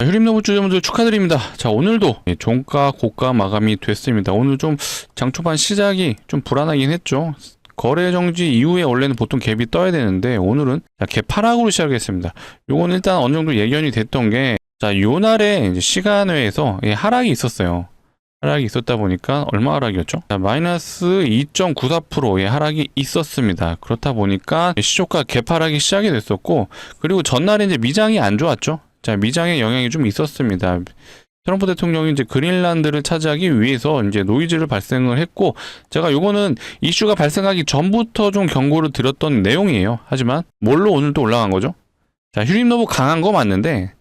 휴림노브 주주분들 축하드립니다. 자, 오늘도 종가 고가 마감이 됐습니다. 오늘 좀 장초반 시작이 좀 불안하긴 했죠. 거래 정지 이후에 원래는 보통 갭이 떠야 되는데 오늘은 갭 하락으로 시작했습니다. 요건 일단 어느 정도 예견이 됐던 게, 자, 요날에 이제 시간외에서 하락이 있었어요. 하락이 있었다 보니까 얼마 하락이었죠? 자, 마이너스 2.94%의 하락이 있었습니다. 그렇다 보니까 시초가 갭 하락이 시작이 됐었고, 그리고 전날에 이제 미장이 안 좋았죠. 자, 미장의 영향이 좀 있었습니다. 트럼프 대통령이 이제 그린란드를 차지하기 위해서 이제 노이즈를 발생을 했고, 제가 요거는 이슈가 발생하기 전부터 좀 경고를 드렸던 내용이에요. 하지만 뭘로 오늘 또 올라간 거죠? 자, 휴림노브 강한 거 맞는데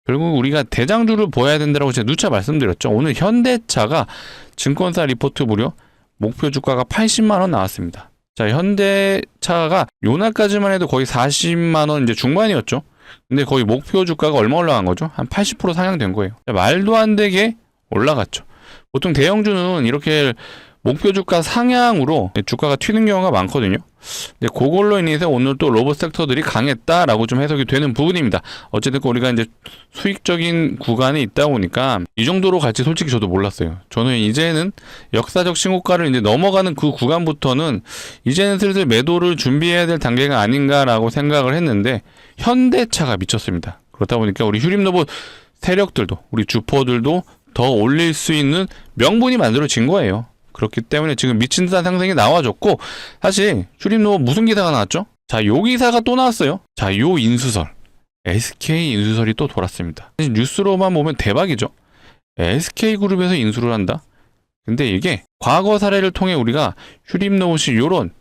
결국 우리가 대장주를 보여야 된다고 제가 누차 말씀드렸죠. 오늘 현대차가 증권사 리포트 무려 목표 주가가 80만원 나왔습니다. 자, 현대차가 요날까지만 해도 거의 40만원 이제 중반이었죠. 근데 거의 목표 주가가 얼마 올라간 거죠? 한 80% 상향된 거예요. 말도 안 되게 올라갔죠. 보통 대형주는 이렇게 목표 주가 상향으로 주가가 튀는 경우가 많거든요. 근데 그걸로 인해서 오늘 또 로봇 섹터들이 강했다라고 좀 해석이 되는 부분입니다. 어쨌든 우리가 이제 수익적인 구간에 있다 보니까 이 정도로 갈지 솔직히 저도 몰랐어요. 저는 이제는 역사적 신고가를 이제 넘어가는 그 구간부터는 이제는 슬슬 매도를 준비해야 될 단계가 아닌가라고 생각을 했는데, 현대차가 미쳤습니다. 그렇다 보니까 우리 휴림노브 세력들도, 우리 주포들도 더 올릴 수 있는 명분이 만들어진 거예요. 그렇기 때문에 지금 미친 듯한 상승이 나와줬고, 사실 휴림노브 무슨 기사가 나왔죠? 자, 요 기사가 또 나왔어요. 자, 요 인수설, SK 인수설이 또 돌았습니다. 뉴스로만 보면 대박이죠. SK그룹에서 인수를 한다? 근데 이게 과거 사례를 통해 우리가 휴림노브시 요런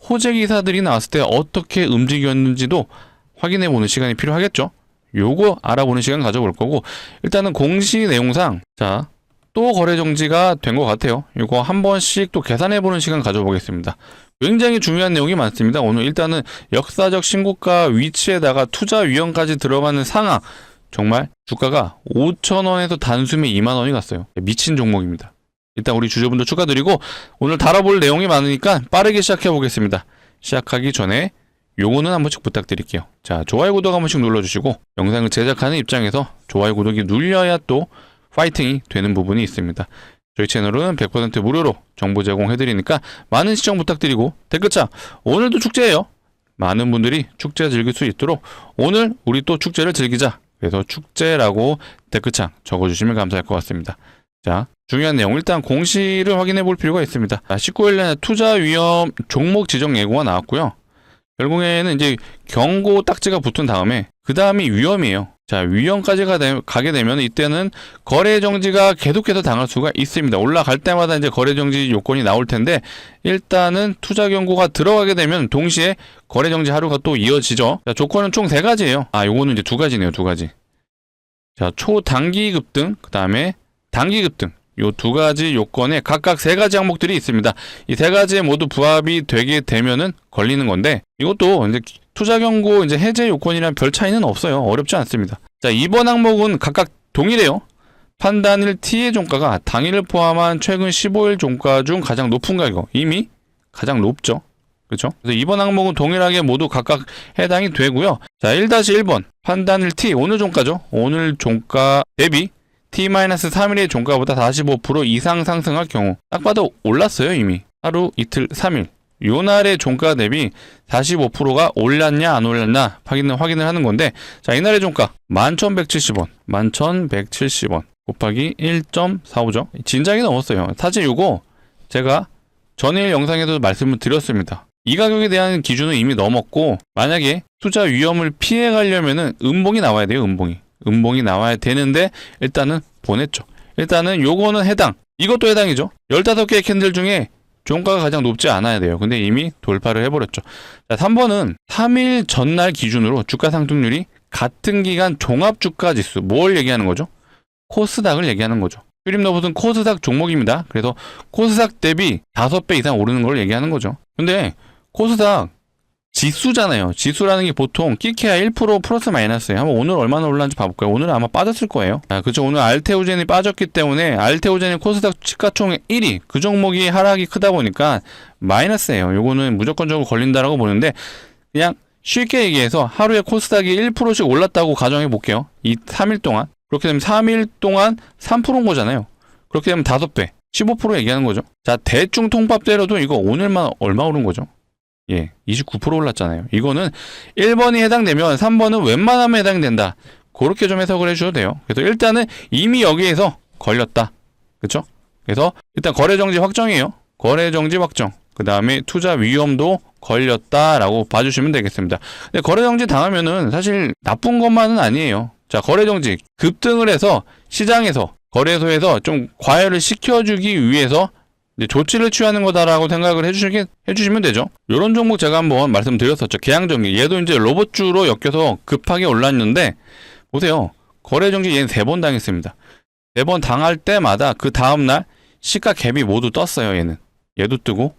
호재 기사들이 나왔을 때 어떻게 움직였는지도 확인해보는 시간이 필요하겠죠. 요거 알아보는 시간 가져볼 거고, 일단은 공시 내용상 자, 또 거래 정지가 된 것 같아요. 이거 한 번씩 또 계산해보는 시간 가져보겠습니다. 굉장히 중요한 내용이 많습니다. 오늘 일단은 역사적 신고가 위치에다가 투자 위험까지 들어가는 상황, 정말 주가가 5,000원에서 단숨에 2만원이 갔어요. 미친 종목입니다. 일단 우리 주주분들 축하드리고, 오늘 다뤄볼 내용이 많으니까 빠르게 시작해보겠습니다. 시작하기 전에 요거는 한 번씩 부탁드릴게요. 자, 좋아요 구독 한 번씩 눌러주시고, 영상을 제작하는 입장에서 좋아요 구독이 눌려야 또 파이팅이 되는 부분이 있습니다. 저희 채널은 100% 무료로 정보 제공해드리니까 많은 시청 부탁드리고, 댓글창 오늘도 축제예요. 많은 분들이 축제 즐길 수 있도록 오늘 우리 또 축제를 즐기자, 그래서 축제라고 댓글창 적어주시면 감사할 것 같습니다. 자, 중요한 내용 일단 공시를 확인해 볼 필요가 있습니다. 19일에 투자 위험 종목 지정 예고가 나왔고요. 결국에는 이제 경고 딱지가 붙은 다음에 그 다음이 위험이에요. 자, 위험까지 가게 되면 이때는 거래 정지가 계속해서 당할 수가 있습니다. 올라갈 때마다 이제 거래 정지 요건이 나올 텐데, 일단은 투자 경고가 들어가게 되면 동시에 거래 정지 하루가 또 이어지죠. 자, 조건은 총 3가지예요. 아, 요거는 이제 2가지네요. 2가지. 자, 초단기 급등, 그 다음에 단기 급등. 요 2가지 요건에 각각 3가지 항목들이 있습니다. 이 3가지에 모두 부합이 되게 되면은 걸리는 건데, 이것도 이제 투자 경고 이제 해제 요건이랑 별 차이는 없어요. 어렵지 않습니다. 자, 이번 항목은 각각 동일해요. 판단일 T의 종가가 당일을 포함한 최근 15일 종가 중 가장 높은 가격, 이미 가장 높죠. 그렇죠? 그래서 이번 항목은 동일하게 모두 각각 해당이 되고요. 자, 1-1번 판단일 T, 오늘 종가죠. 오늘 종가 대비 T-3일의 종가보다 45% 이상 상승할 경우, 딱 봐도 올랐어요. 이미 하루, 이틀, 3일 요날의 종가 대비 45%가 올랐냐 안 올랐냐 확인을 하는 건데, 자, 이날의 종가 11,170원 11,170원 곱하기 1.45죠. 진작이 넘었어요. 사실 요거 제가 전일 영상에도 말씀을 드렸습니다. 이 가격에 대한 기준은 이미 넘었고, 만약에 투자 위험을 피해 가려면은 음봉이 나와야 돼요. 음봉이 나와야 되는데 일단은 보냈죠. 일단은 요거는 해당, 이것도 해당이죠. 15개의 캔들 중에 종가가 가장 높지 않아야 돼요. 근데 이미 돌파를 해버렸죠. 자, 3번은 3일 전날 기준으로 주가 상승률이 같은 기간 종합주가지수, 뭘 얘기하는 거죠? 코스닥을 얘기하는 거죠. 휴림노브는 코스닥 종목입니다. 그래서 코스닥 대비 5배 이상 오르는 걸 얘기하는 거죠. 근데 코스닥 지수잖아요. 지수라는 게 보통 끼케야 1% 플러스 마이너스예요. 한번 오늘 얼마나 올랐는지 봐볼까요? 오늘 아마 빠졌을 거예요. 아, 그렇죠. 오늘 알테오젠이 빠졌기 때문에 알테오젠이 코스닥 시가총액 1위, 그 종목이 하락이 크다 보니까 마이너스예요. 요거는 무조건적으로 걸린다라고 보는데, 그냥 쉽게 얘기해서 하루에 코스닥이 1%씩 올랐다고 가정해 볼게요. 이 3일 동안 그렇게 되면 3일 동안 3%인 거잖아요. 그렇게 되면 5배, 15% 얘기하는 거죠. 자, 대충 통밥 때려도 이거 오늘만 얼마 오른 거죠? 예, 29% 올랐잖아요. 이거는 1번이 해당되면 3번은 웬만하면 해당된다. 그렇게 좀 해석을 해주셔도 돼요. 그래서 일단은 이미 여기에서 걸렸다. 그쵸? 그래서 일단 거래정지 확정이에요. 거래정지 확정. 그 다음에 투자 위험도 걸렸다라고 봐주시면 되겠습니다. 근데 거래정지 당하면은 사실 나쁜 것만은 아니에요. 자, 거래정지 급등을 해서 시장에서 거래소에서 좀 과열을 시켜주기 위해서 이제 조치를 취하는 거다라고 생각을 해주시면 되죠. 이런 종목 제가 한번 말씀드렸었죠. 계양전기. 얘도 이제 로봇주로 엮여서 급하게 올랐는데 보세요. 거래정지 얘는 3번 당했습니다. 3번 당할 때마다 그 다음날 시가 갭이 모두 떴어요. 얘도 뜨고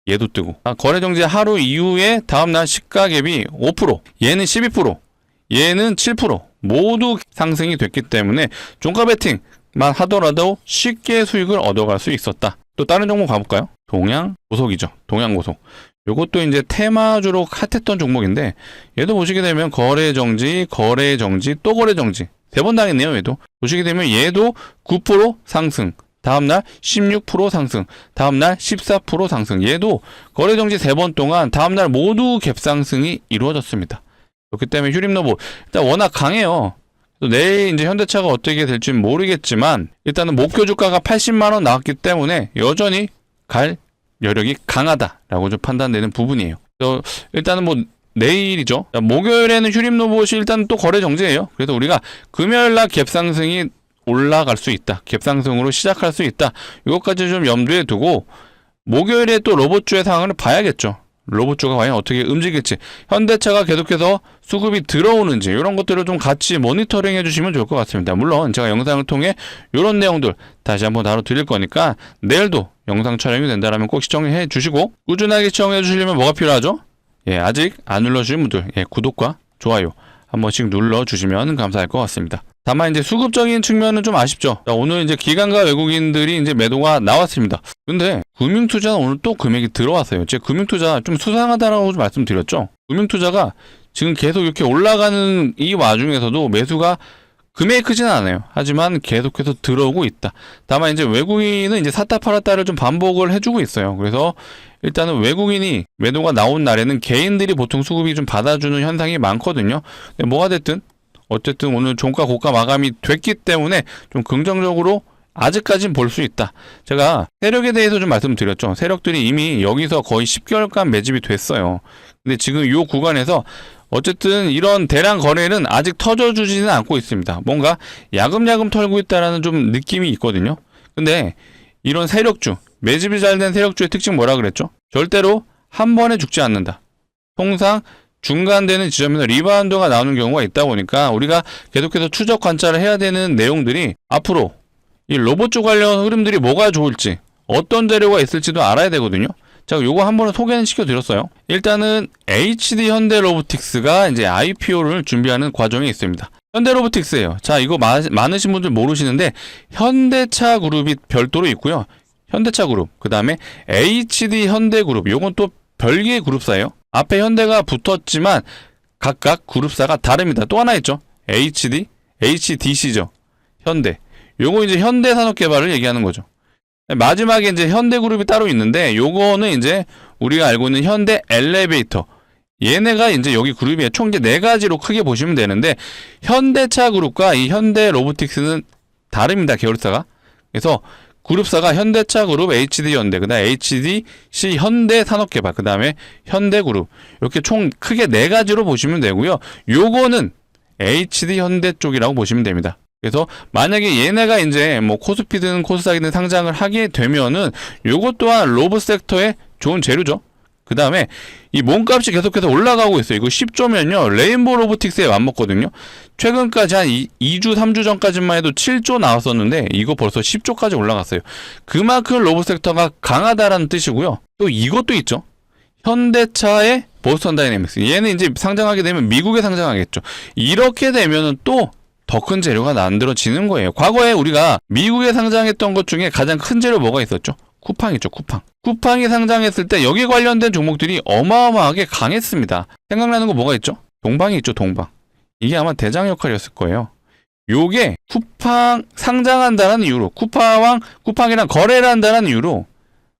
얘도 뜨고. 거래정지 하루 이후에 다음날 시가 갭이 5%, 얘는 12%, 얘는 7% 모두 상승이 됐기 때문에 종가 베팅만 하더라도 쉽게 수익을 얻어갈 수 있었다. 또 다른 종목 가볼까요? 동양고속이죠. 동양고속. 요것도 이제 테마주로 핫했던 종목인데 얘도 보시게 되면 거래정지, 거래정지, 또 거래정지 3번 당했네요. 얘도 보시게 되면 얘도 9% 상승, 다음날 16% 상승, 다음날 14% 상승. 얘도 거래정지 3번 동안 다음날 모두 갭상승이 이루어졌습니다. 그렇기 때문에 휴림로봇 일단 워낙 강해요. 또 내일 이제 현대차가 어떻게 될지 모르겠지만 일단은 목표 주가가 80만원 나왔기 때문에 여전히 갈 여력이 강하다라고 좀 판단되는 부분이에요. 그래서 일단은 뭐 내일이죠. 목요일에는 휴림로봇이 일단 또 거래 정지예요. 그래서 우리가 금요일날 갭상승이 올라갈 수 있다. 갭상승으로 시작할 수 있다. 이것까지 좀 염두에 두고 목요일에 또 로봇주의 상황을 봐야겠죠. 로봇주가 과연 어떻게 움직일지, 현대차가 계속해서 수급이 들어오는지 이런 것들을 좀 같이 모니터링 해주시면 좋을 것 같습니다. 물론 제가 영상을 통해 이런 내용들 다시 한번 다뤄드릴 거니까 내일도 영상 촬영이 된다면 꼭 시청해 주시고, 꾸준하게 시청해 주시려면 뭐가 필요하죠? 예, 아직 안 눌러주신 분들, 예, 구독과 좋아요 한 번씩 눌러주시면 감사할 것 같습니다. 다만 이제 수급적인 측면은 좀 아쉽죠. 자, 오늘 이제 기관과 외국인들이 이제 매도가 나왔습니다. 근데 금융투자는 오늘 또 금액이 들어왔어요. 제가 금융투자 좀 수상하다라고 말씀드렸죠. 금융투자가 지금 계속 이렇게 올라가는 이 와중에서도 매수가 금액이 크지는 않아요. 하지만 계속해서 들어오고 있다. 다만 이제 외국인은 이제 샀다 팔았다를 좀 반복을 해주고 있어요. 그래서 일단은 외국인이 매도가 나온 날에는 개인들이 보통 수급이 좀 받아주는 현상이 많거든요. 근데 뭐가 됐든 어쨌든 오늘 종가 고가 마감이 됐기 때문에 좀 긍정적으로 아직까지는 볼 수 있다. 제가 세력에 대해서 좀 말씀드렸죠. 세력들이 이미 여기서 거의 10개월간 매집이 됐어요. 근데 지금 이 구간에서 어쨌든 이런 대량 거래는 아직 터져주지는 않고 있습니다. 뭔가 야금야금 털고 있다라는 좀 느낌이 있거든요. 근데 이런 세력주, 매집이 잘 된 세력주의 특징 뭐라 그랬죠? 절대로 한 번에 죽지 않는다. 통상 중간되는 지점에서 리바운드가 나오는 경우가 있다 보니까 우리가 계속해서 추적 관찰을 해야 되는 내용들이 앞으로 이 로봇 관련 흐름들이 뭐가 좋을지, 어떤 재료가 있을지도 알아야 되거든요. 자, 요거 한 번은 소개는 시켜드렸어요. 일단은 HD 현대로보틱스가 이제 IPO를 준비하는 과정에 있습니다. 현대로보틱스예요. 자, 이거 많으신 분들 모르시는데 현대차 그룹이 별도로 있고요. 현대차 그룹, 그 다음에 HD 현대그룹, 요건 또 별개의 그룹사예요. 앞에 현대가 붙었지만 각각 그룹사가 다릅니다. 또 하나 있죠. HD, HDC죠. 현대. 요거 이제 현대산업개발을 얘기하는 거죠. 마지막에 이제 현대그룹이 따로 있는데 요거는 이제 우리가 알고 있는 현대 엘리베이터. 얘네가 이제 여기 그룹이에요. 총 이제 4가지로 크게 보시면 되는데 현대차 그룹과 이 현대로보틱스는 다릅니다. 계열사가. 그래서 그룹사가 현대차 그룹, HD 현대, 그 다음에 HDC 현대 산업개발, 그 다음에 현대그룹. 이렇게 총 크게 4가지로 보시면 되고요. 요거는 HD 현대 쪽이라고 보시면 됩니다. 그래서 만약에 얘네가 이제 뭐 코스피든 코스닥이든 상장을 하게 되면은 요것 또한 로봇 섹터에 좋은 재료죠. 그 다음에 이 몸값이 계속해서 올라가고 있어요. 이거 10조면요 레인보우 로보틱스에 맞먹거든요. 최근까지 한 2주 3주 전까지만 해도 7조 나왔었는데 이거 벌써 10조까지 올라갔어요. 그만큼 로봇 섹터가 강하다라는 뜻이고요. 또 이것도 있죠. 현대차의 보스턴 다이내믹스. 얘는 이제 상장하게 되면 미국에 상장하겠죠. 이렇게 되면은 또 더 큰 재료가 만들어지는 거예요. 과거에 우리가 미국에 상장했던 것 중에 가장 큰 재료 뭐가 있었죠? 쿠팡 있죠, 쿠팡. 쿠팡이 상장했을 때 여기 관련된 종목들이 어마어마하게 강했습니다. 생각나는 거 뭐가 있죠? 동방이 있죠, 동방. 이게 아마 대장 역할이었을 거예요. 요게 쿠팡 상장한다는 이유로, 쿠팡이랑 거래를 한다는 이유로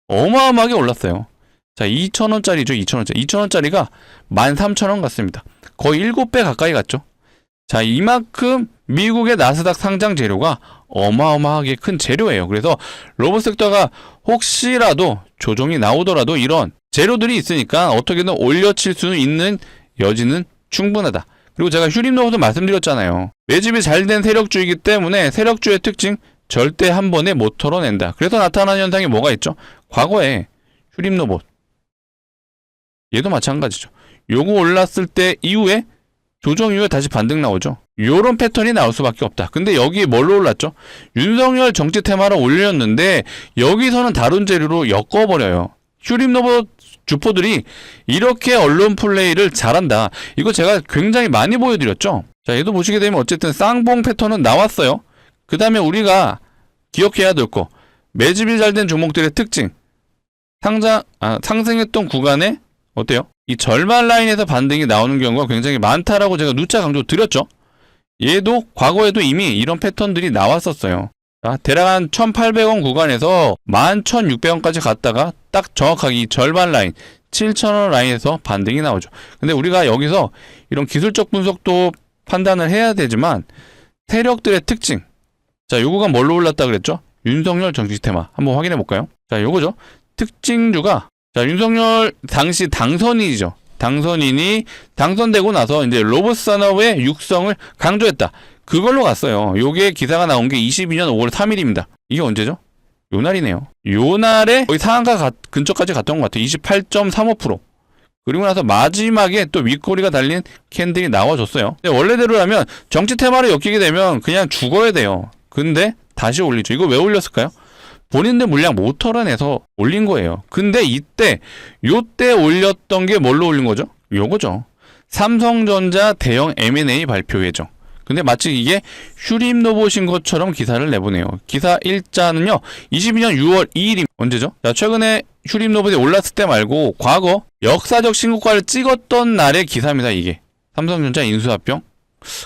어마어마하게 올랐어요. 자, 2,000원짜리죠. 2,000원짜리가 13,000원 같습니다. 거의 7배 가까이 갔죠. 자, 이만큼 미국의 나스닥 상장 재료가 어마어마하게 큰 재료예요. 그래서 로봇 섹터가 혹시라도 조정이 나오더라도 이런 재료들이 있으니까 어떻게든 올려칠 수 있는 여지는 충분하다. 그리고 제가 휴림로봇도 말씀드렸잖아요. 매집이 잘 된 세력주이기 때문에 세력주의 특징 절대 한 번에 못 털어낸다. 그래서 나타나는 현상이 뭐가 있죠? 과거에 휴림로봇 얘도 마찬가지죠. 요거 올랐을 때 이후에 조정 이후에 다시 반등 나오죠. 요런 패턴이 나올 수밖에 없다. 근데 여기 뭘로 올랐죠? 윤석열 정치 테마로 올렸는데 여기서는 다른 재료로 엮어버려요. 휴림로봇 주포들이 이렇게 언론 플레이를 잘한다. 이거 제가 굉장히 많이 보여드렸죠. 자, 얘도 보시게 되면 어쨌든 쌍봉 패턴은 나왔어요. 그 다음에 우리가 기억해야 될 거, 매집이 잘 된 종목들의 특징, 상승했던 구간에 어때요? 이 절반 라인에서 반등이 나오는 경우가 굉장히 많다라고 제가 누차 강조 드렸죠. 얘도 과거에도 이미 이런 패턴들이 나왔었어요. 자, 대략 한 1,800원 구간에서 11,600원까지 갔다가 딱 정확하게 이 절반 라인 7,000원 라인에서 반등이 나오죠. 근데 우리가 여기서 이런 기술적 분석도 판단을 해야 되지만 세력들의 특징, 자, 요거가 뭘로 올랐다 그랬죠? 윤석열 정치 테마 한번 확인해 볼까요? 자, 요거죠. 특징주가, 자, 윤석열 당시 당선인이죠. 당선인이 당선되고 나서 이제 로봇 산업의 육성을 강조했다. 그걸로 갔어요. 요게 기사가 나온 게 22년 5월 3일입니다. 이게 언제죠? 요 날이네요. 요 날에 거의 상한가 근처까지 갔던 것 같아요. 28.35%. 그리고 나서 마지막에 또 윗꼬리가 달린 캔들이 나와줬어요. 근데 원래대로라면 정치 테마로 엮이게 되면 그냥 죽어야 돼요. 근데 다시 올리죠. 이거 왜 올렸을까요? 본인들 물량 못 털어내서 올린 거예요. 근데 요때 올렸던 게 뭘로 올린 거죠? 요거죠. 삼성전자 대형 M&A 발표 예정. 근데 마치 이게 휴림로봇인 것처럼 기사를 내보내요. 기사 일자는요, 22년 6월 2일입니다. 언제죠? 자, 최근에 휴림로봇이 올랐을 때 말고 과거 역사적 신고가를 찍었던 날의 기사입니다. 이게 삼성전자 인수합병.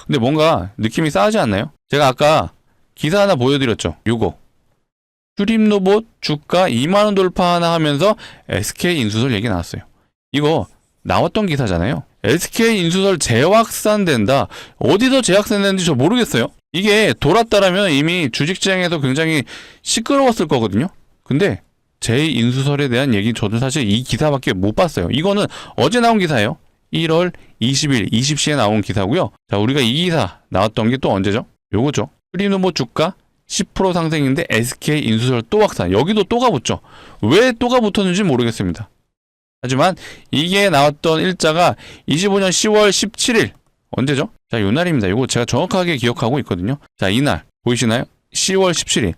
근데 뭔가 느낌이 싸하지 않나요? 제가 아까 기사 하나 보여드렸죠. 요거 휴림로봇 주가 2만원 돌파하나 하면서 SK 인수설 얘기 나왔어요. 이거 나왔던 기사잖아요. SK 인수설 재확산된다. 어디서 재확산되는지 저 모르겠어요. 이게 돌았다라면 이미 주식시장에서 굉장히 시끄러웠을 거거든요. 근데 제2인수설에 대한 얘기 저도 사실 이 기사밖에 못 봤어요. 이거는 어제 나온 기사예요. 1월 20일 20시에 나온 기사고요. 자, 우리가 이 기사 나왔던 게 또 언제죠? 요거죠. 휴림로봇 주가 10% 상승인데 SK 인수설 또 확산. 여기도 또가 붙죠. 왜 또가 붙었는지 모르겠습니다. 하지만 이게 나왔던 일자가 25년 10월 17일. 언제죠? 자, 요 날입니다. 요거 제가 정확하게 기억하고 있거든요. 자, 이날 보이시나요? 10월 17일.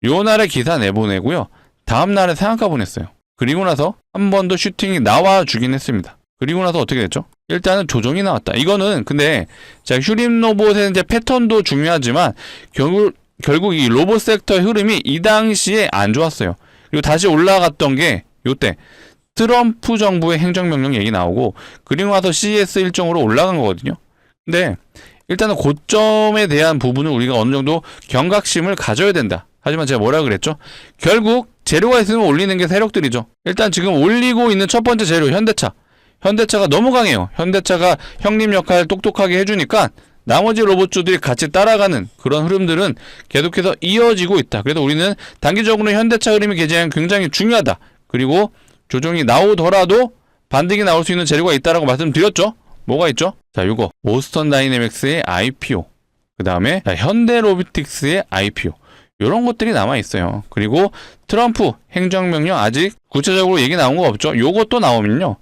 요 날에 기사 내보내고요. 다음 날에 상한가 보냈어요. 그리고 나서 한 번 더 슈팅이 나와주긴 했습니다. 그리고 나서 어떻게 됐죠? 일단은 조정이 나왔다. 이거는 근데 자, 휴림로봇의 이제 패턴도 중요하지만 결국 이 로봇 섹터의 흐름이 이 당시에 안 좋았어요. 그리고 다시 올라갔던 게 요때 트럼프 정부의 행정명령 얘기 나오고 그리고 나서 CES 일정으로 올라간 거거든요. 근데 일단은 고점에 대한 부분을 우리가 어느 정도 경각심을 가져야 된다. 하지만 제가 뭐라 그랬죠? 결국 재료가 있으면 올리는 게 세력들이죠. 일단 지금 올리고 있는 첫 번째 재료 현대차가 너무 강해요. 현대차가 형님 역할 똑똑하게 해주니까 나머지 로봇주들이 같이 따라가는 그런 흐름들은 계속해서 이어지고 있다. 그래서 우리는 단기적으로 현대차 흐름이 굉장히 중요하다. 그리고 조정이 나오더라도 반등이 나올 수 있는 재료가 있다라고 말씀드렸죠. 뭐가 있죠? 자, 요거 보스턴 다이내믹스의 IPO, 그 다음에 현대로보틱스의 IPO, 요런 것들이 남아 있어요. 그리고 트럼프 행정명령 아직 구체적으로 얘기 나온 거 없죠. 요것도 나오면요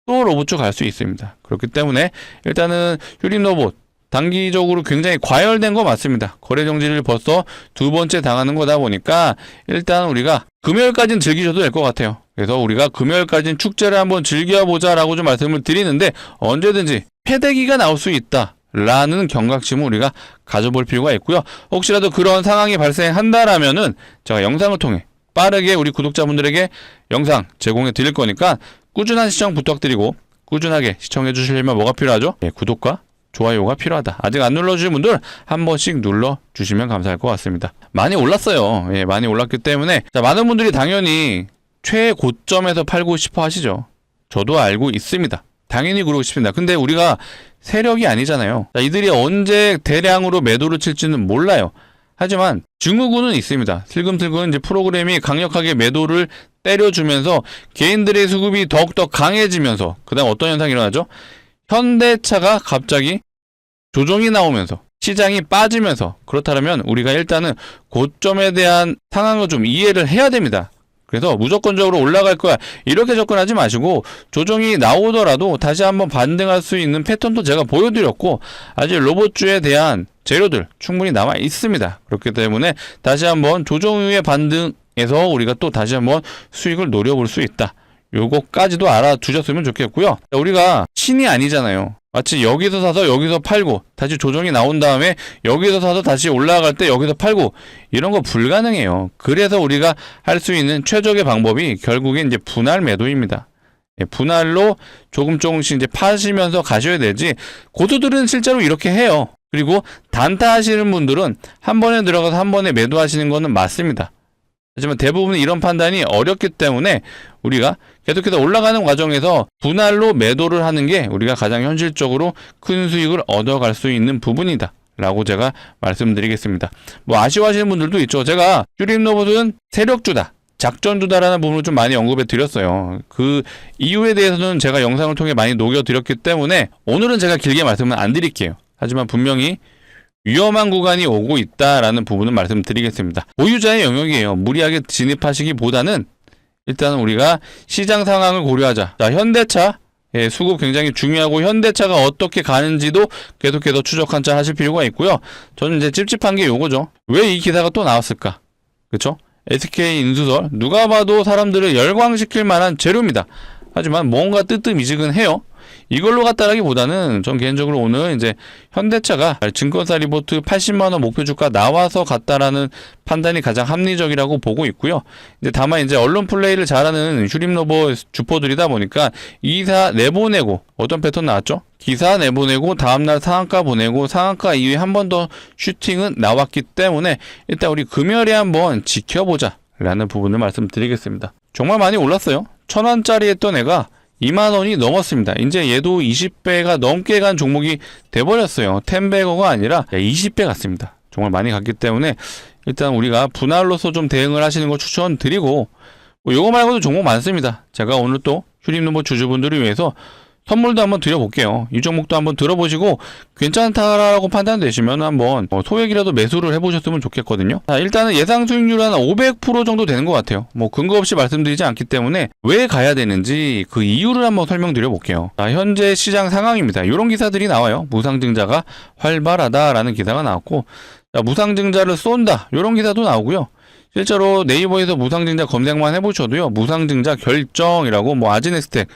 또 로봇주 갈 수 있습니다. 그렇기 때문에 일단은 휴림로봇 단기적으로 굉장히 과열된 거 맞습니다. 거래 정지를 벌써 두 번째 당하는 거다 보니까 일단 우리가 금요일까지는 즐기셔도 될 것 같아요. 그래서 우리가 금요일까지는 축제를 한번 즐겨보자 라고 좀 말씀을 드리는데 언제든지 패대기가 나올 수 있다 라는 경각심을 우리가 가져볼 필요가 있고요. 혹시라도 그런 상황이 발생한다라면은 제가 영상을 통해 빠르게 우리 구독자분들에게 영상 제공해 드릴 거니까 꾸준한 시청 부탁드리고 꾸준하게 시청해 주시려면 뭐가 필요하죠? 네, 구독과 좋아요가 필요하다. 아직 안 눌러주신 분들 한 번씩 눌러주시면 감사할 것 같습니다. 많이 올랐어요. 예, 많이 올랐기 때문에 자, 많은 분들이 당연히 최고점에서 팔고 싶어 하시죠. 저도 알고 있습니다. 당연히 그러고 싶습니다. 근데 우리가 세력이 아니잖아요. 자, 이들이 언제 대량으로 매도를 칠지는 몰라요. 하지만 증후군은 있습니다. 슬금슬금 이제 프로그램이 강력하게 매도를 때려주면서 개인들의 수급이 더욱더 강해지면서 그다음 어떤 현상이 일어나죠? 현대차가 갑자기 조정이 나오면서 시장이 빠지면서 그렇다면 우리가 일단은 고점에 대한 상황을 좀 이해를 해야 됩니다. 그래서 무조건적으로 올라갈 거야 이렇게 접근하지 마시고 조정이 나오더라도 다시 한번 반등할 수 있는 패턴도 제가 보여드렸고 아직 로봇주에 대한 재료들 충분히 남아 있습니다. 그렇기 때문에 다시 한번 조정 이후의 반등에서 우리가 또 다시 한번 수익을 노려볼 수 있다. 요거까지도 알아두셨으면 좋겠고요. 우리가 신이 아니잖아요. 마치 여기서 사서 여기서 팔고 다시 조정이 나온 다음에 여기서 사서 다시 올라갈 때 여기서 팔고 이런 거 불가능해요. 그래서 우리가 할 수 있는 최적의 방법이 결국엔 이제 분할 매도입니다. 분할로 조금씩 이제 파시면서 가셔야 되지 고수들은 실제로 이렇게 해요. 그리고 단타 하시는 분들은 한 번에 들어가서 한 번에 매도하시는 거는 맞습니다. 하지만 대부분 이런 판단이 어렵기 때문에 우리가 계속해서 올라가는 과정에서 분할로 매도를 하는 게 우리가 가장 현실적으로 큰 수익을 얻어갈 수 있는 부분이다 라고 제가 말씀드리겠습니다. 뭐 아쉬워하시는 분들도 있죠. 제가 슈림로봇은 세력주다 작전주다라는 부분을 좀 많이 언급해 드렸어요. 그 이유에 대해서는 제가 영상을 통해 많이 녹여 드렸기 때문에 오늘은 제가 길게 말씀은 안 드릴게요. 하지만 분명히 위험한 구간이 오고 있다라는 부분을 말씀드리겠습니다. 보유자의 영역이에요. 무리하게 진입하시기보다는 일단 우리가 시장 상황을 고려하자. 자, 현대차 수급 굉장히 중요하고 현대차가 어떻게 가는지도 계속해서 추적 한차 하실 필요가 있고요. 저는 이제 찝찝한 게 요거죠. 왜 이 기사가 또 나왔을까? 그쵸? SK 인수설 누가 봐도 사람들을 열광시킬 만한 재료입니다. 하지만 뭔가 뜨뜻미지근해요. 이걸로 갔다라기보다는 전 개인적으로 오늘 이제 현대차가 증권사 리포트 80만원 목표 주가 나와서 갔다라는 판단이 가장 합리적이라고 보고 있고요. 이제 다만 이제 언론 플레이를 잘하는 슈림로봇 주포들이다 보니까 기사 내보내고 어떤 패턴 나왔죠? 기사 내보내고 다음날 상한가 보내고 상한가 이후에 한 번 더 슈팅은 나왔기 때문에 일단 우리 금요일에 한번 지켜보자 라는 부분을 말씀드리겠습니다. 정말 많이 올랐어요. 1000원짜리 했던 애가 2만원이 넘었습니다. 이제 얘도 20배가 넘게 간 종목이 돼버렸어요. 10배거가 아니라 20배 갔습니다. 정말 많이 갔기 때문에 일단 우리가 분할로서 좀 대응을 하시는 거 추천드리고 뭐 요거 말고도 종목 많습니다. 제가 오늘 또 슈림로봇 주주분들을 위해서 선물도 한번 드려볼게요. 이 종목도 한번 들어보시고 괜찮다라고 판단되시면 한번 소액이라도 매수를 해보셨으면 좋겠거든요. 자, 일단은 예상 수익률 한 500% 정도 되는 것 같아요. 뭐 근거 없이 말씀드리지 않기 때문에 왜 가야 되는지 그 이유를 한번 설명드려 볼게요. 자, 현재 시장 상황입니다. 이런 기사들이 나와요. 무상증자가 활발하다라는 기사가 나왔고 자, 무상증자를 쏜다 이런 기사도 나오고요. 실제로 네이버에서 무상증자 검색만 해보셔도요. 무상증자 결정이라고 뭐 아지네스텍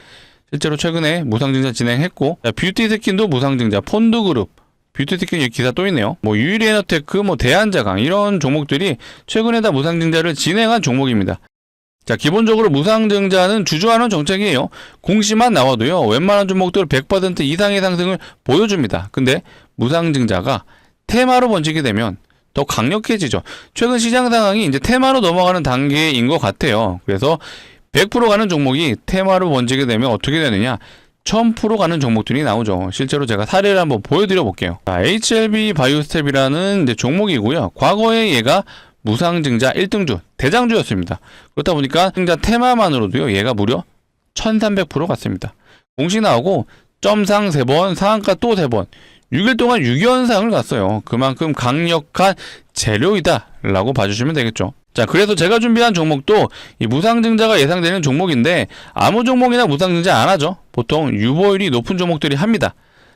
실제로 최근에 무상증자 진행했고 뷰티 스킨도 무상증자 폰드그룹 뷰티 스킨 기사 또 있네요. 뭐 유일에너테크 뭐 대한자강 이런 종목들이 최근에 다 무상증자를 진행한 종목입니다. 자, 기본적으로 무상증자는 주주환원 정책이에요. 공시만 나와도요 웬만한 종목들 100% 이상의 상승을 보여줍니다. 근데 무상증자가 테마로 번지게 되면 더 강력해지죠. 최근 시장 상황이 이제 테마로 넘어가는 단계인 것 같아요. 그래서 100% 가는 종목이 테마로 번지게 되면 어떻게 되느냐 1000% 가는 종목들이 나오죠. 실제로 제가 사례를 한번 보여드려 볼게요. HLB 바이오스텝이라는 이제 종목이고요. 과거에 얘가 무상증자 1등주 대장주였습니다. 그렇다 보니까 증자 테마만으로도요 얘가 무려 1300% 갔습니다. 공시 나오고 점상 3번 상한가 또 3번 6일 동안 6연상을 갔어요. 그만큼 강력한 재료이다 라고 봐주시면 되겠죠. 자, 그래서 제가 준비한 종목도 이 무상증자가 예상되는 종목인데 아무 종목이나 무상증자 안 하죠. 보통 유보율이 높은 종목들이 합니다.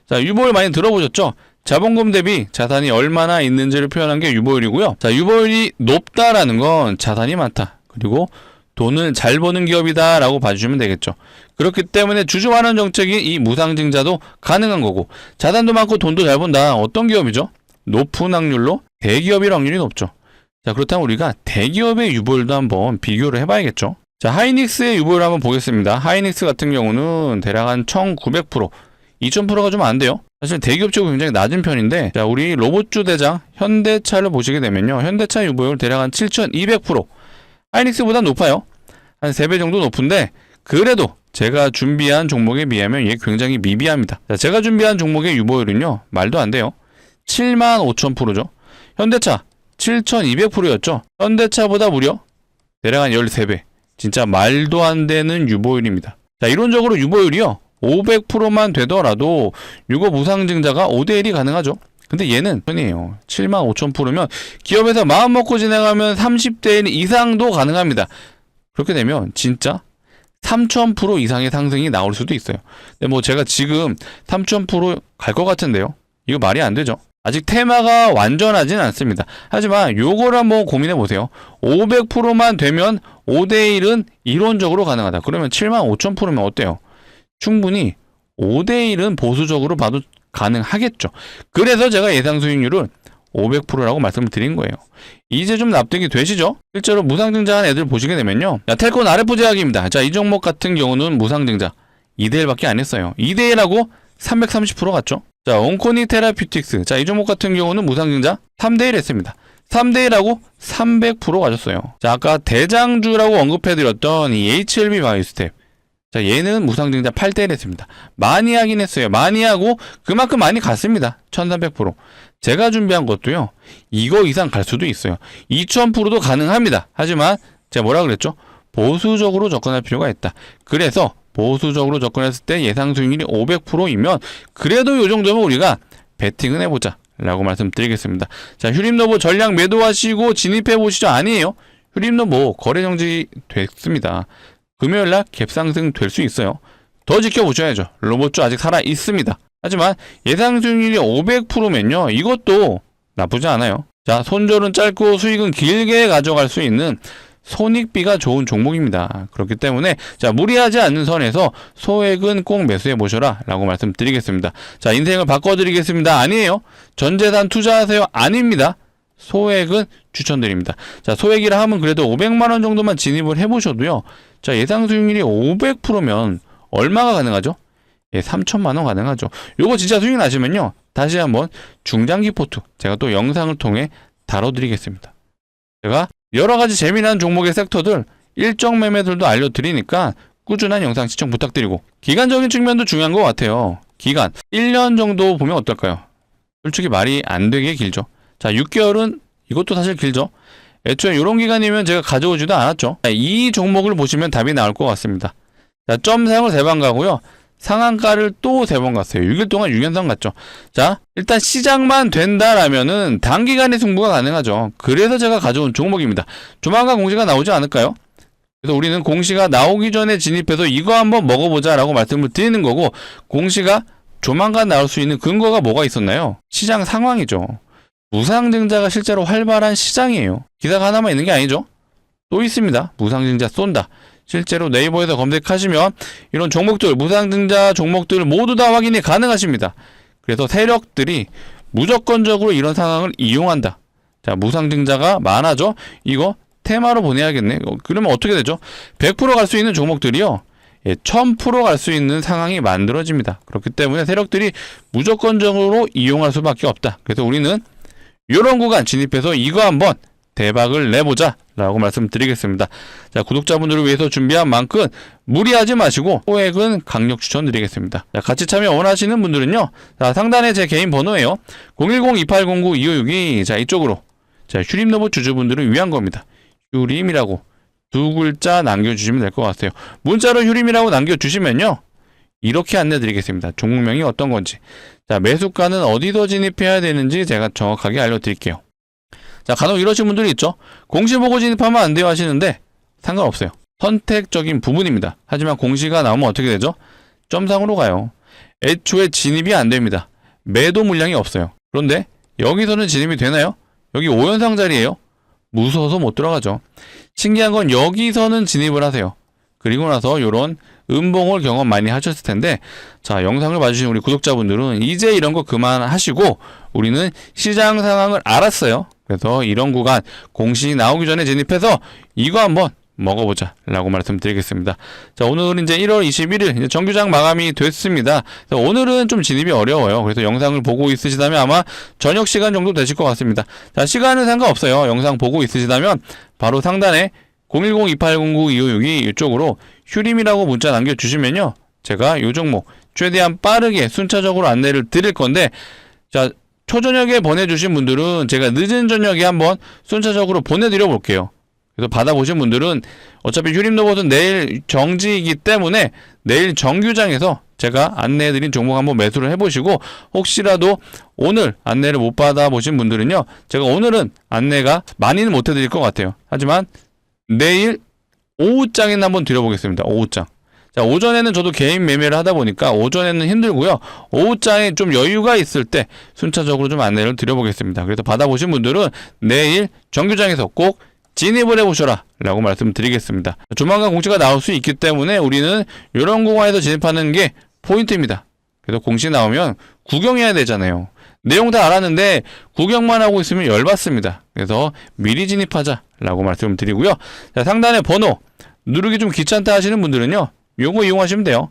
자, 유보율 많이 들어보셨죠? 자본금 대비 자산이 얼마나 있는지를 표현한 게 유보율이고요. 자, 유보율이 높다라는 건 자산이 많다. 그리고 돈을 잘 버는 기업이다 라고 봐주시면 되겠죠. 그렇기 때문에 주주환원 정책이 이 무상증자도 가능한 거고 자산도 많고 돈도 잘 번다. 어떤 기업이죠? 높은 확률로 대기업일 확률이 높죠. 자, 그렇다면 우리가 대기업의 유보율도 한번 비교를 해봐야겠죠. 자, 하이닉스의 유보율 한번 보겠습니다. 하이닉스 같은 경우는 대략 한 1900%, 2000%가 좀 안 돼요. 사실 대기업치고 굉장히 낮은 편인데, 자, 우리 로봇주 대장 현대차를 보시게 되면요, 현대차 유보율 대략 한 7,200%, 하이닉스보다 높아요. 한 3배 정도 높은데, 그래도 제가 준비한 종목에 비하면 얘 굉장히 미비합니다. 자, 제가 준비한 종목의 유보율은요, 말도 안 돼요. 75,000%죠. 현대차 7,200%였죠. 현대차보다 무려 대략 한 13배. 진짜 말도 안 되는 유보율입니다. 자, 이론적으로 유보율이요, 500%만 되더라도 유고 무상증자가 5대1이 가능하죠. 근데 얘는 편이에요. 75,000%면 기업에서 마음먹고 진행하면 30대1 이상도 가능합니다. 그렇게 되면 진짜 3,000% 이상의 상승이 나올 수도 있어요. 근데 뭐 제가 지금 3,000% 갈 것 같은데요, 이거 말이 안 되죠. 아직 테마가 완전하진 않습니다. 하지만 요걸 한번 고민해 보세요. 500%만 되면 5대1은 이론적으로 가능하다. 그러면 75,000%면 어때요? 충분히 5대1은 보수적으로 봐도 가능하겠죠. 그래서 제가 예상 수익률을 500%라고 말씀을 드린 거예요. 이제 좀 납득이 되시죠? 실제로 무상증자한 애들 보시게 되면요, 자, 텔콘 RF 제약입니다. 자, 이 종목 같은 경우는 무상증자 2대1밖에 안 했어요. 2대1하고 330% 갔죠. 자, 온코니 테라퓨틱스, 자, 이 종목 같은 경우는 무상증자 3대1 했습니다. 3대1하고 300% 가졌어요. 자, 아까 대장주라고 언급해드렸던 이 HLB 바이오스텝, 자, 얘는 무상증자 8대1 했습니다. 많이 하긴 했어요. 많이 하고 그만큼 많이 갔습니다. 1300%. 제가 준비한 것도요, 이거 이상 갈 수도 있어요. 2000%도 가능합니다. 하지만 제가 뭐라 그랬죠? 보수적으로 접근할 필요가 있다. 그래서 보수적으로 접근했을 때 예상 수익률이 500%이면 그래도 이 정도면 우리가 베팅은 해보자 라고 말씀드리겠습니다. 자, 휴림노보 전량 매도하시고 진입해보시죠. 아니에요. 휴림노보 거래정지 됐습니다. 금요일날 갭상승 될 수 있어요. 더 지켜보셔야죠. 로봇주 아직 살아있습니다. 하지만 예상 수익률이 500%면요, 이것도 나쁘지 않아요. 자, 손절은 짧고 수익은 길게 가져갈 수 있는 손익비가 좋은 종목입니다. 그렇기 때문에 자, 무리하지 않는 선에서 소액은 꼭 매수해 보셔라 라고 말씀드리겠습니다. 자, 인생을 바꿔드리겠습니다. 아니에요. 전재산 투자하세요. 아닙니다. 소액은 추천드립니다. 자, 소액이라 하면 그래도 500만원 정도만 진입을 해보셔도요, 자, 예상 수익률이 500%면 얼마가 가능하죠? 예, 3천만원 가능하죠. 요거 진짜 수익 나시면요, 다시 한번 중장기 포트 제가 또 영상을 통해 다뤄드리겠습니다. 제가 여러가지 재미난 종목의 섹터들, 일정 매매들도 알려드리니까 꾸준한 영상 시청 부탁드리고, 기간적인 측면도 중요한 것 같아요. 기간 1년 정도 보면 어떨까요? 솔직히 말이 안 되게 길죠. 자, 6개월은 이것도 사실 길죠. 애초에 이런 기간이면 제가 가져오지도 않았죠. 자, 이 종목을 보시면 답이 나올 것 같습니다. 자, 점상을 3번 가고요, 상한가를 또 3번 갔어요. 6일 동안 6연상 갔죠. 자, 일단 시작만 된다라면은 단기간에 승부가 가능하죠. 그래서 제가 가져온 종목입니다. 조만간 공시가 나오지 않을까요? 그래서 우리는 공시가 나오기 전에 진입해서 이거 한번 먹어보자 라고 말씀을 드리는 거고, 공시가 조만간 나올 수 있는 근거가 뭐가 있었나요? 시장 상황이죠. 무상증자가 실제로 활발한 시장이에요. 기사가 하나만 있는 게 아니죠. 또 있습니다. 무상증자 쏜다. 실제로 네이버에서 검색하시면 이런 종목들, 무상증자 종목들 모두 다 확인이 가능하십니다. 그래서 세력들이 무조건적으로 이런 상황을 이용한다. 자, 무상증자가 많아져. 이거 테마로 보내야겠네. 그러면 어떻게 되죠? 100% 갈 수 있는 종목들이요, 1000% 갈 수 있는 상황이 만들어집니다. 그렇기 때문에 세력들이 무조건적으로 이용할 수밖에 없다. 그래서 우리는 이런 구간 진입해서 이거 한번 대박을 내보자 라고 말씀드리겠습니다. 자, 구독자분들을 위해서 준비한 만큼 무리하지 마시고 소액은 강력 추천드리겠습니다. 자, 같이 참여 원하시는 분들은요, 자, 상단에 제 개인 번호예요. 010-2809-2562. 자, 이쪽으로, 자, 휴림로봇 주주분들을 위한 겁니다. 휴림이라고 2글자 남겨주시면 될 것 같아요. 문자로 휴림이라고 남겨주시면요, 이렇게 안내드리겠습니다. 종목명이 어떤 건지, 자, 매수가는 어디서 진입해야 되는지 제가 정확하게 알려드릴게요. 자, 간혹 이러신 분들이 있죠. 공시 보고 진입하면 안 돼요 하시는데 상관없어요. 선택적인 부분입니다. 하지만 공시가 나오면 어떻게 되죠? 점상으로 가요. 애초에 진입이 안 됩니다. 매도 물량이 없어요. 그런데 여기서는 진입이 되나요? 여기 5연상 자리예요. 무서워서 못 들어가죠. 신기한 건 여기서는 진입을 하세요. 그리고 나서 요런 음봉을 경험 많이 하셨을 텐데, 자, 영상을 봐주신 우리 구독자분들은 이제 이런 거 그만하시고, 우리는 시장 상황을 알았어요. 그래서 이런 구간 공시 나오기 전에 진입해서 이거 한번 먹어보자 라고 말씀드리겠습니다. 자, 오늘은 이제 1월 21일 이제 정규장 마감이 됐습니다. 오늘은 좀 진입이 어려워요. 그래서 영상을 보고 있으시다면 아마 저녁 시간 정도 되실 것 같습니다. 자, 시간은 상관없어요. 영상 보고 있으시다면 바로 상단에 010-2809-2562 이쪽으로 휴림이라고 문자 남겨주시면요, 제가 이 종목 최대한 빠르게 순차적으로 안내를 드릴 건데, 자, 초저녁에 보내주신 분들은 제가 늦은 저녁에 한번 순차적으로 보내드려 볼게요. 그래서 받아보신 분들은 어차피 휴림로봇은 내일 정지이기 때문에 내일 정규장에서 제가 안내해드린 종목 한번 매수를 해보시고, 혹시라도 오늘 안내를 못 받아보신 분들은요, 제가 오늘은 안내가 많이는 못 해드릴 것 같아요. 하지만 내일 오후장에는 한번 드려보겠습니다. 오후장. 자, 오전에는 저도 개인 매매를 하다 보니까 오전에는 힘들고요. 오후장에 좀 여유가 있을 때 순차적으로 좀 안내를 드려보겠습니다. 그래서 받아보신 분들은 내일 정규장에서 꼭 진입을 해보셔라 라고 말씀드리겠습니다. 조만간 공시가 나올 수 있기 때문에 우리는 이런 공간에서 진입하는 게 포인트입니다. 그래서 공시 나오면 구경해야 되잖아요. 내용 다 알았는데 구경만 하고 있으면 열받습니다. 그래서 미리 진입하자 라고 말씀드리고요. 자, 상단에 번호 누르기 좀 귀찮다 하시는 분들은요, 요거 이용하시면 돼요.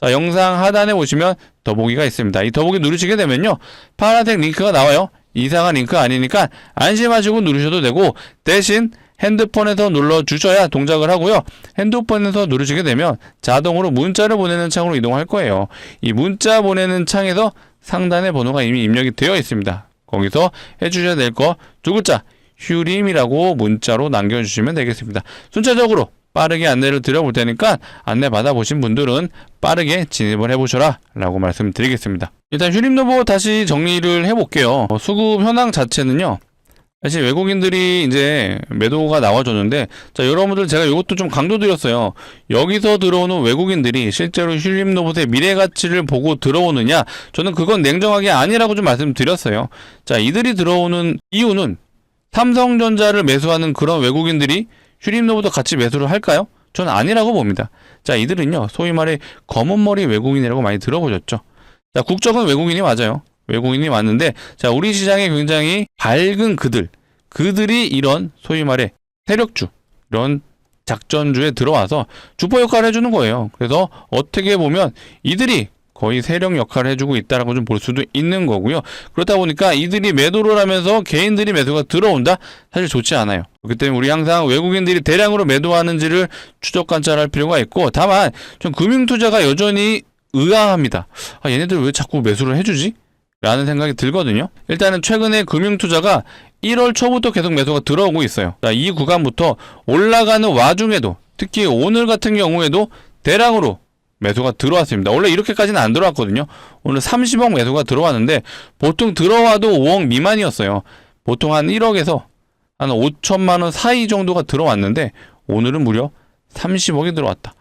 자, 영상 하단에 보시면 더보기가 있습니다. 이 더보기 누르시게 되면요, 파란색 링크가 나와요. 이상한 링크 아니니까 안심하시고 누르셔도 되고, 대신 핸드폰에서 눌러주셔야 동작을 하고요. 핸드폰에서 누르시게 되면 자동으로 문자를 보내는 창으로 이동할 거예요. 이 문자 보내는 창에서 상단에 번호가 이미 입력이 되어 있습니다. 거기서 해주셔야 될 거 두 글자 휴림이라고 문자로 남겨주시면 되겠습니다. 순차적으로 빠르게 안내를 드려볼 테니까 안내 받아보신 분들은 빠르게 진입을 해보셔라 라고 말씀드리겠습니다. 일단 휴림로봇 다시 정리를 해볼게요. 수급 현황 자체는요, 사실 외국인들이 이제 매도가 나와줬는데, 자, 여러분들 제가 이것도 좀 강조드렸어요. 여기서 들어오는 외국인들이 실제로 휴림로봇의 미래 가치를 보고 들어오느냐, 저는 그건 냉정하게 아니라고 좀 말씀드렸어요. 자, 이들이 들어오는 이유는 삼성전자를 매수하는 그런 외국인들이 휴림로봇도 같이 매수를 할까요? 저는 아니라고 봅니다. 자, 이들은요, 소위 말해 검은머리 외국인이라고 많이 들어보셨죠? 자, 국적은 외국인이 맞아요. 외국인이 맞는데, 자, 우리 시장에 굉장히 밝은 그들이 이런 소위 말해 세력주, 이런 작전주에 들어와서 주포 역할을 해주는 거예요. 그래서 어떻게 보면 이들이 거의 세력 역할을 해주고 있다라고 좀 볼 수도 있는 거고요. 그렇다 보니까 이들이 매도를 하면서 개인들이 매수가 들어온다? 사실 좋지 않아요. 그렇기 때문에 우리 항상 외국인들이 대량으로 매도하는지를 추적 관찰할 필요가 있고, 다만 좀 금융투자가 여전히 의아합니다. 아, 얘네들 왜 자꾸 매수를 해주지? 라는 생각이 들거든요. 일단은 최근에 금융투자가 1월 초부터 계속 매수가 들어오고 있어요. 자, 이 구간부터 올라가는 와중에도, 특히 오늘 같은 경우에도 대량으로 매수가 들어왔습니다. 원래 이렇게까지는 안 들어왔거든요. 오늘 30억 매수가 들어왔는데, 보통 들어와도 5억 미만이었어요. 보통 한 1억에서 한 5천만원 사이 정도가 들어왔는데, 오늘은 무려 30억이 들어왔다.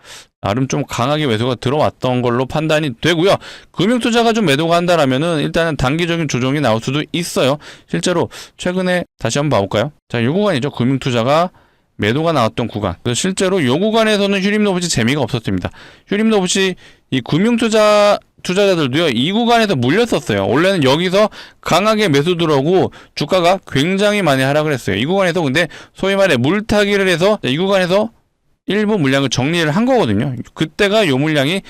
나름 좀 강하게 매수가 들어왔던 걸로 판단이 되고요. 금융투자가 좀 매도가 한다라면은 일단은 단기적인 조정이 나올 수도 있어요. 실제로 최근에 다시 한번 봐볼까요? 자, 이 구간이죠. 금융투자가 매도가 나왔던 구간. 그래서 실제로 이 구간에서는 휴림로봇이 재미가 없었습니다. 휴림로봇이 이 투자자들도요, 이 구간에서 물렸었어요. 원래는 여기서 강하게 매수 들어오고 주가가 굉장히 많이 하락을 했어요. 이 구간에서 근데 소위 말해 물타기를 해서 이 구간에서 일부 물량을 정리를 한 거거든요. 그때가 요 물량이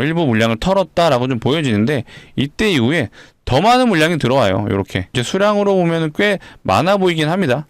일부 물량을 털었다라고 좀 보여지는데, 이때 이후에 더 많은 물량이 들어와요. 이렇게 이제 수량으로 보면은 꽤 많아 보이긴 합니다.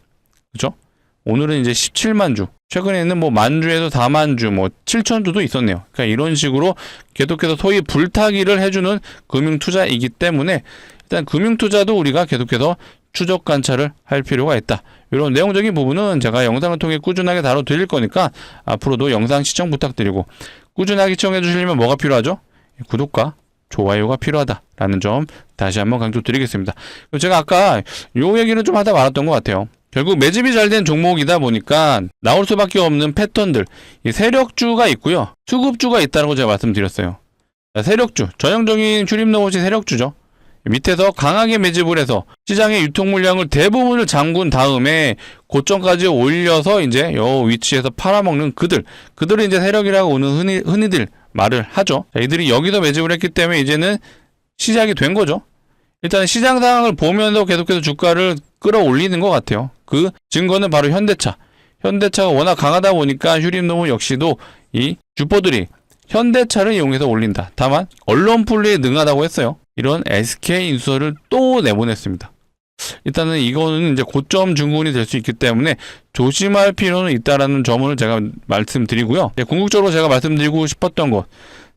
그렇죠? 오늘은 이제 17만 주, 최근에는 뭐 만주에서 4만 주, 뭐 7천 주도 있었네요. 그러니까 이런 식으로 계속해서 소위 불타기를 해주는 금융투자이기 때문에 일단 금융투자도 우리가 계속해서 추적 관찰을 할 필요가 있다. 이런 내용적인 부분은 제가 영상을 통해 꾸준하게 다뤄드릴 거니까 앞으로도 영상 시청 부탁드리고, 꾸준하게 시청해 주시려면 뭐가 필요하죠? 구독과 좋아요가 필요하다라는 점 다시 한번 강조드리겠습니다. 제가 아까 요 얘기를 좀 하다 말았던 것 같아요. 결국 매집이 잘 된 종목이다 보니까 나올 수밖에 없는 패턴들, 이 세력주가 있고요, 수급주가 있다고 제가 말씀드렸어요. 세력주, 전형적인 휴림로봇이 세력주죠. 밑에서 강하게 매집을 해서 시장의 유통 물량을 대부분을 잠근 다음에 고점까지 올려서 이제 요 위치에서 팔아먹는 그들은 이제 세력이라고 오는 흔히들 말을 하죠. 자, 이들이 여기서 매집을 했기 때문에 이제는 시작이 된 거죠. 일단 시장 상황을 보면서 계속해서 주가를 끌어올리는 것 같아요. 그 증거는 바로 현대차. 현대차가 워낙 강하다 보니까 휴림노브 역시도 이 슈퍼들이 현대차를 이용해서 올린다. 다만 언론 플레이에 능하다고 했어요. 이런 SK 인수설을 또 내보냈습니다. 일단은 이거는 이제 고점 증후군이 될 수 있기 때문에 조심할 필요는 있다라는 점을 제가 말씀드리고요. 궁극적으로 제가 말씀드리고 싶었던 것,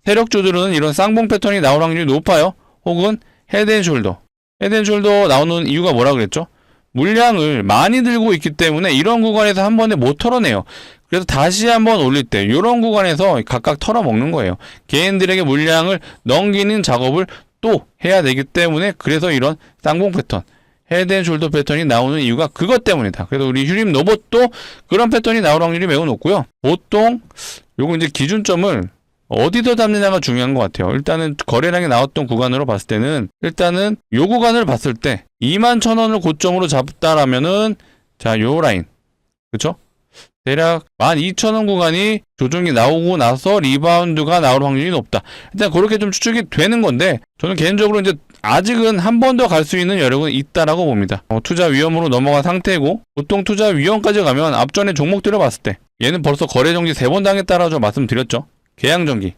세력주들은 이런 쌍봉 패턴이 나올 확률이 높아요. 혹은 헤드앤숄더 나오는 이유가 뭐라 그랬죠? 물량을 많이 들고 있기 때문에 이런 구간에서 한 번에 못 털어내요. 그래서 다시 한번 올릴 때 이런 구간에서 각각 털어먹는 거예요. 개인들에게 물량을 넘기는 작업을 또 해야 되기 때문에, 그래서 이런 쌍봉 패턴, 헤드앤숄더 패턴이 나오는 이유가 그것 때문이다. 그래서 우리 휴림 로봇도 그런 패턴이 나올 확률이 매우 높고요. 보통 요거 이제 기준점을 어디서 잡느냐가 중요한 것 같아요. 일단은 거래량이 나왔던 구간으로 봤을 때는, 일단은 요 구간을 봤을 때 21,000원을 고점으로 잡다라면은, 자, 요 라인, 그쵸? 대략 12,000원 구간이 조정이 나오고 나서 리바운드가 나올 확률이 높다. 일단 그렇게 좀 추측이 되는 건데, 저는 개인적으로 이제 아직은 한 번 더 갈 수 있는 여력은 있다라고 봅니다. 투자 위험으로 넘어간 상태고, 보통 투자 위험까지 가면 앞전에 종목들을 봤을 때 얘는 벌써 거래 정지 3번 당했다라고 말씀드렸죠. 계양전기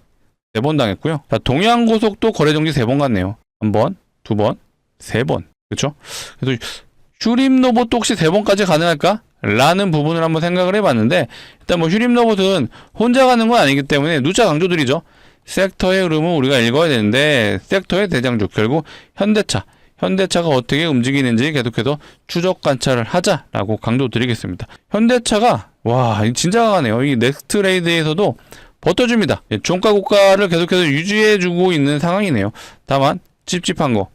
3번 당했고요. 자, 동양고속도 거래 정지 3번 갔네요. 1번, 2번, 3번. 그쵸? 그래서 휴림로봇도 혹시 3번까지 가능할까? 라는 부분을 한번 생각을 해봤는데, 일단 뭐 휴림로봇은 혼자 가는 건 아니기 때문에 누차 강조드리죠. 섹터의 흐름은 우리가 읽어야 되는데, 섹터의 대장주, 결국 현대차가 어떻게 움직이는지 계속해서 추적 관찰을 하자라고 강조드리겠습니다. 현대차가 와 진짜 강하네요. 이 넥스트레이드에서도 버텨줍니다. 종가 고가를 계속해서 유지해주고 있는 상황이네요. 다만 찝찝한 거,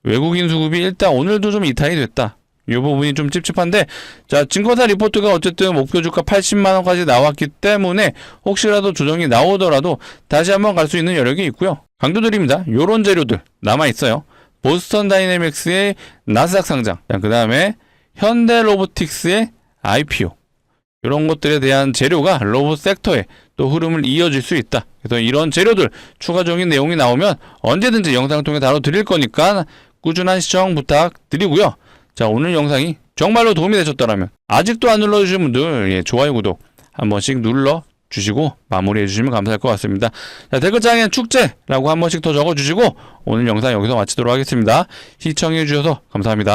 외국인 수급이 일단 오늘도 좀 이탈이 됐다. 이 부분이 좀 찝찝한데, 자, 증권사 리포트가 어쨌든 목표 주가 80만원까지 나왔기 때문에 혹시라도 조정이 나오더라도 다시 한번 갈 수 있는 여력이 있고요. 강조드립니다. 요런 재료들 남아있어요. 보스턴 다이내믹스의 나스닥 상장, 그 다음에 현대로보틱스의 IPO, 이런 것들에 대한 재료가 로봇 섹터에 또 흐름을 이어질 수 있다. 그래서 이런 재료들 추가적인 내용이 나오면 언제든지 영상을 통해 다뤄드릴 거니까 꾸준한 시청 부탁드리고요. 자, 오늘 영상이 정말로 도움이 되셨다면 아직도 안 눌러주신 분들, 좋아요, 구독 한 번씩 눌러주시고 마무리해 주시면 감사할 것 같습니다. 자, 댓글창에 축제라고 한 번씩 더 적어주시고 오늘 영상 여기서 마치도록 하겠습니다. 시청해 주셔서 감사합니다.